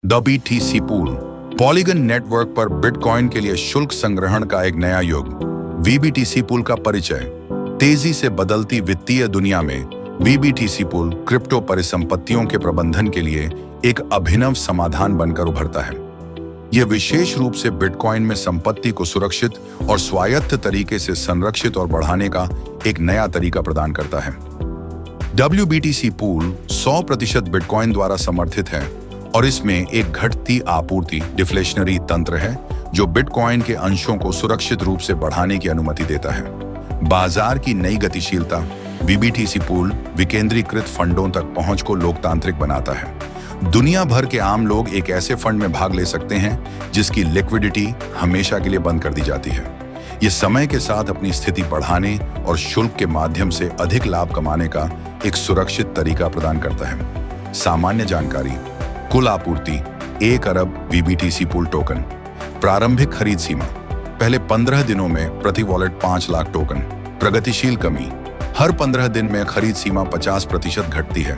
The BTC pool polygon network पर bitcoin के लिए शुल्क संग्रहण का एक नया युग। VBTC पूल का परिचय। तेजी से बदलती वित्तीय दुनिया में VBTC पूल क्रिप्टो परिसंपत्तियों के प्रबंधन के लिए एक अभिनव समाधान बनकर उभरता है। यह विशेष रूप से बिटकॉइन में संपत्ति को सुरक्षित और स्वायत्त तरीके से संरक्षित और बढ़ाने का एक नया तरीका प्रदान करता है। WBTC पूल 100% बिटकॉइन द्वारा समर्थित है और इसमें एक घटती आपूर्ति डिफ्लेशनरी तंत्र है जो बिटकॉइन के अंशों को सुरक्षित रूप से बढ़ाने की अनुमति देता है। बाजार की नई गतिशीलता। VBTC पूल विकेंद्रीकृत फंडों तक पहुंच को लोकतांत्रिक बनाता है। दुनिया भर के आम लोग एक ऐसे फंड में भाग ले सकते हैं जिसकी लिक्विडिटी हमेशा के लिए बंद कर दी जाती है। ये समय के साथ अपनी स्थिति बढ़ाने और शुल्क के माध्यम से अधिक लाभ कमाने का एक सुरक्षित तरीका प्रदान करता है। सामान्य जानकारी। कुल आपूर्ति 1 अरब VBTC पूल टोकन। प्रारंभिक खरीद सीमा पहले 15 दिनों में प्रति वॉलेट 5 लाख टोकन। प्रगतिशील कमी हर 15 दिन में खरीद सीमा 50% घटती है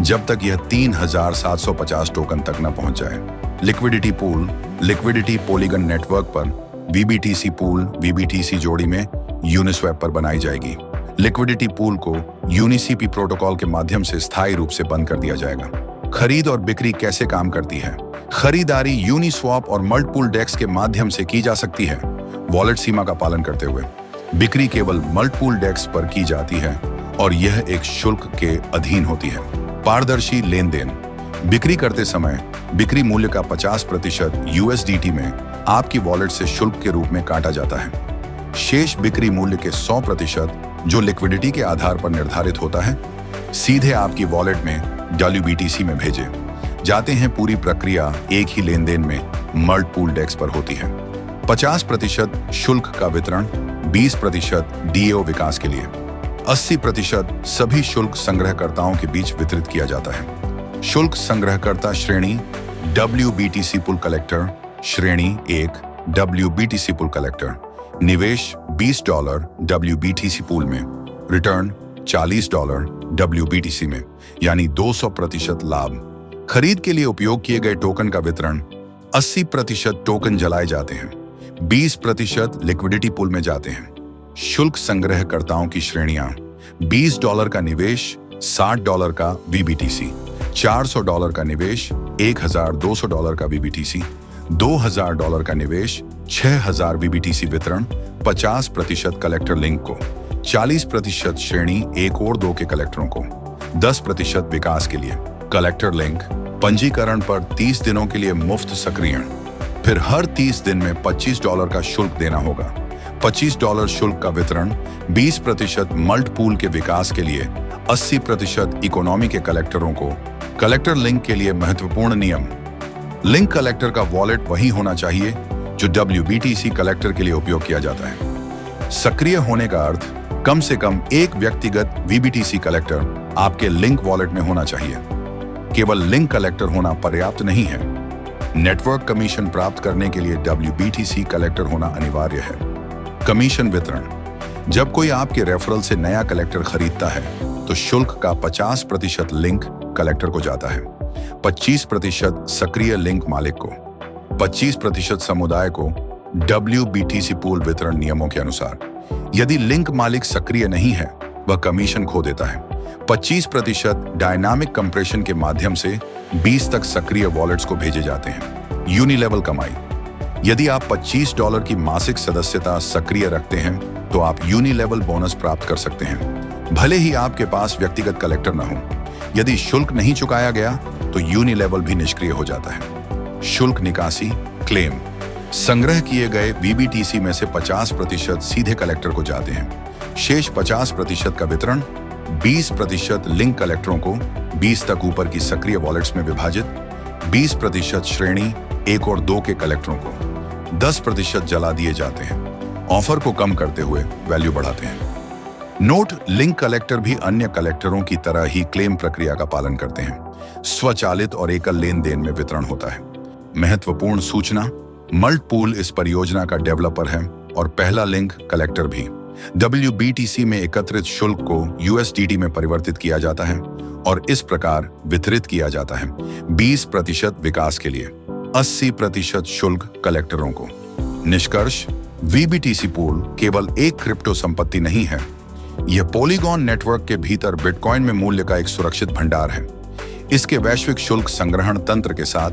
जब तक यह 3750 टोकन तक न पहुंच जाए। Liquidity pool liquidity polygon network पर VBTC पूल VBTC जोड़ी में यूनिस्वैप पर बनाई जाएगी। लिक्विडिटी पूल को UniCP प्रोटोकॉल के माध्यम से स्थायी रूप से बंद कर दिया जाएगा। खरीद और बिक्री कैसे काम करती है? खरीदारी यूनिस्वैप और मल्टपूल डेक्स के माध्यम से की जा सकती है वॉलेट सीमा का पालन करते हुए। बिक्री केवल मल्टपूल डेक्स पर की जाती है और यह एक शुल्क के अधीन होती है। पारदर्शी लेन देन। बिक्री करते समय बिक्री मूल्य का 50% USDT में आपकी वॉलेट से शुल्क के रूप में काटा जाता है। शेष बिक्री मूल्य के 100% जो लिक्विडिटी के आधार पर निर्धारित होता है सीधे आपकी वॉलेट में WBTC में भेजे जाते हैं। पूरी प्रक्रिया एक ही लेन देन में मल्टपूल डेक्स पर होती है। 50% शुल्क का वितरण 20% DAO विकास के लिए 80% सभी शुल्क संग्रहकर्ताओं के बीच वितरित किया जाता है। शुल्क संग्रहकर्ता श्रेणी WBTC पूल कलेक्टर। श्रेणी 1 WBTC पूल कलेक्टर। निवेश $20 WBTC पूल में। रिटर्न $40 WBTC में, यानी 200% लाभ। खरीद के लिए उपयोग किए गए टोकन का वितरण 80% टोकन जलाए जाते हैं, 20% लिक्विडिटी पूल में जाते हैं। शुल्क संग्रहकर्ताओं की श्रेणियां $20 का निवेश, $60 का VBTC, $400 का निवेश, $1200 का VBTC, $2000 का निवेश, 6000 VBTC वितरण, 50% कलेक्टर लिंक को, 40% श्रेणी 1 और 2 के कलेक्टरों को, 10% विकास के लिए। कलेक्टर लिंक पंजीकरण पर 30 दिनों के लिए मुफ्त सक्रियण, फिर हर 30 दिन में $25 का शुल्क देना होगा। $25 शुल्क का वितरण, 20% मल्टपूल के विकास के लिए, 80% इकोनॉमी के कलेक्टरों को। कलेक्टर लिंक के लिए महत्वपूर्ण नियम। लिंक कलेक्टर का वॉलेट वही होना चाहिए जो WBTC कलेक्टर के लिए उपयोग किया जाता है। सक्रिय होने का अर्थ कम से कम एक व्यक्तिगत VBTC कलेक्टर आपके लिंक वॉलेट में होना चाहिए। केवल लिंक कलेक्टर होना पर्याप्त नहीं है। नेटवर्क कमीशन प्राप्त करने के लिए WBTC कलेक्टर होना अनिवार्य है। कमीशन वितरण। जब कोई आपके रेफरल से नया कलेक्टर खरीदता है तो शुल्क का 50% लिंक कलेक्टर को जाता है, 25% सक्रिय लिंक मालिक को, 25% समुदाय को WBTC पूल वितरण नियमों के अनुसार। यदि लिंक मालिक सक्रिय नहीं है वह कमीशन खो देता है। 25% डायनामिक कंप्रेशन के माध्यम से 20 तक सक्रिय वॉलेट्स को भेजे जाते हैं। यूनिलेवल कमाई। यदि आप $25 की मासिक सदस्यता सक्रिय रखते हैं तो आप यूनिलेवल बोनस प्राप्त कर सकते हैं, भले ही आपके पास व्यक्तिगत कलेक्टर न हो। यदि शुल्क नहीं चुकाया गया तो यूनिलेवल भी निष्क्रिय हो जाता है। शुल्क निकासी क्लेम। संग्रह किए गए VBTC में से 50% सीधे कलेक्टर को जाते हैं। शेष 50% का वितरण 20% लिंक कलेक्टरों को, 20 तक ऊपर की सक्रिय वॉलेट्स में विभाजित, 20% श्रेणी 1 और 2 के कलेक्टरों को, 10% जला दिए जाते हैं। ऑफर को कम करते हुए वैल्यू बढ़ाते हैं। नोट लिंक कलेक्टर भी अन्य कलेक्टरों की तरह ही क्लेम प्रक्रिया का पालन करते हैं। स्वचालित और एकल लेन देन में वितरण होता है। महत्वपूर्ण सूचना। मल्टपूल इस परियोजना का डेवलपर है और पहला लिंक कलेक्टर भी। WBTC में एकत्रित शुल्क को USDT में परिवर्तित किया जाता है और इस प्रकार वितरित किया जाता है 20% विकास के लिए, 80% शुल्क कलेक्टरों को। निष्कर्ष, वीबीटीसी पूल केवल एक क्रिप्टो संपत्ति नहीं है, यह पॉलीगॉन नेटवर्क के भीतर बिटकॉइन में मूल्य का एक सुरक्षित भंडार है। इसके वैश्विक शुल्क संग्रहण तंत्र के साथ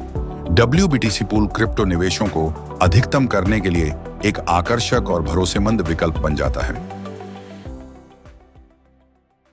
WBTC पूल क्रिप्टो निवेशों को अधिकतम करने के लिए एक आकर्षक और भरोसेमंद विकल्प बन जाता है।